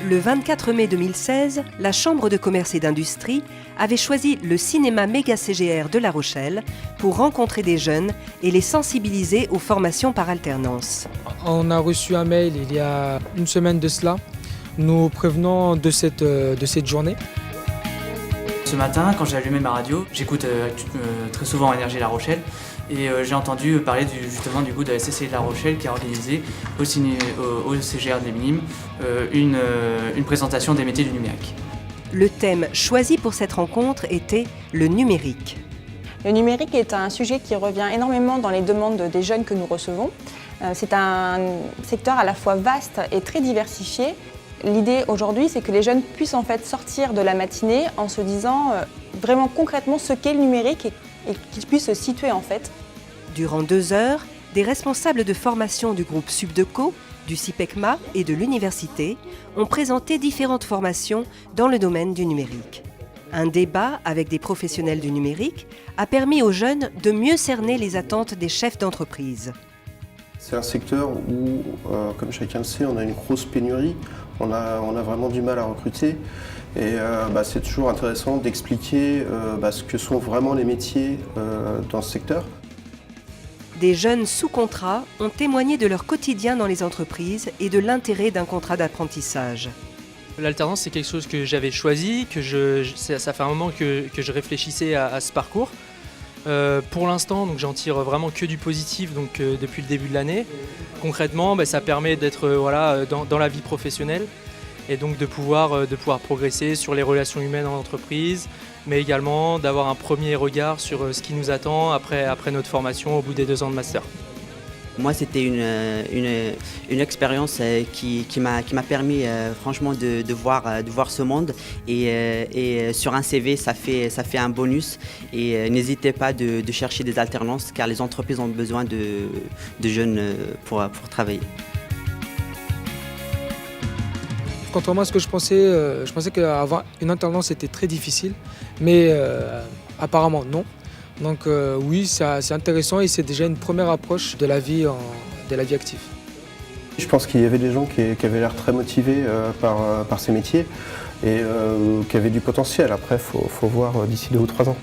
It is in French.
Le 24 mai 2016, la Chambre de commerce et d'industrie avait choisi le cinéma méga CGR de La Rochelle pour rencontrer des jeunes et les sensibiliser aux formations par alternance. On a reçu un mail il y a une semaine de cela, nous prévenant de cette journée. Ce matin, quand j'ai allumé ma radio, j'écoute très souvent Énergie La Rochelle et j'ai entendu parler justement du coup de la CCI de La Rochelle qui a organisé au CGR de Les Minimes une présentation des métiers du numérique. Le thème choisi pour cette rencontre était le numérique. Le numérique est un sujet qui revient énormément dans les demandes des jeunes que nous recevons. C'est un secteur à la fois vaste et très diversifié. L'idée aujourd'hui, c'est que les jeunes puissent en fait sortir de la matinée en se disant vraiment concrètement ce qu'est le numérique et qu'ils puissent se situer en fait. Durant 2 heures, des responsables de formation du groupe Subdeco, du CIPECMA et de l'université ont présenté différentes formations dans le domaine du numérique. Un débat avec des professionnels du numérique a permis aux jeunes de mieux cerner les attentes des chefs d'entreprise. C'est un secteur où, comme chacun le sait, on a une grosse pénurie, on a vraiment du mal à recruter et c'est toujours intéressant d'expliquer ce que sont vraiment les métiers dans ce secteur. Des jeunes sous contrat ont témoigné de leur quotidien dans les entreprises et de l'intérêt d'un contrat d'apprentissage. L'alternance, c'est quelque chose que j'avais choisi, ça fait un moment que je réfléchissais à ce parcours. Pour l'instant, j'en tire vraiment que du positif depuis le début de l'année. Concrètement, ça permet d'être dans la vie professionnelle et donc de pouvoir progresser sur les relations humaines en entreprise, mais également d'avoir un premier regard sur ce qui nous attend après notre formation au bout des 2 ans de master. Moi, c'était une expérience qui m'a permis franchement de voir ce monde et sur un CV, ça fait un bonus et n'hésitez pas de chercher des alternances car les entreprises ont besoin de jeunes pour travailler. Contrairement à ce que je pensais qu'avoir une alternance était très difficile, mais apparemment non. Donc oui, c'est intéressant et c'est déjà une première approche de la vie active. Je pense qu'il y avait des gens qui avaient l'air très motivés par ces métiers et qui avaient du potentiel. Après, il faut voir d'ici 2 ou 3 ans.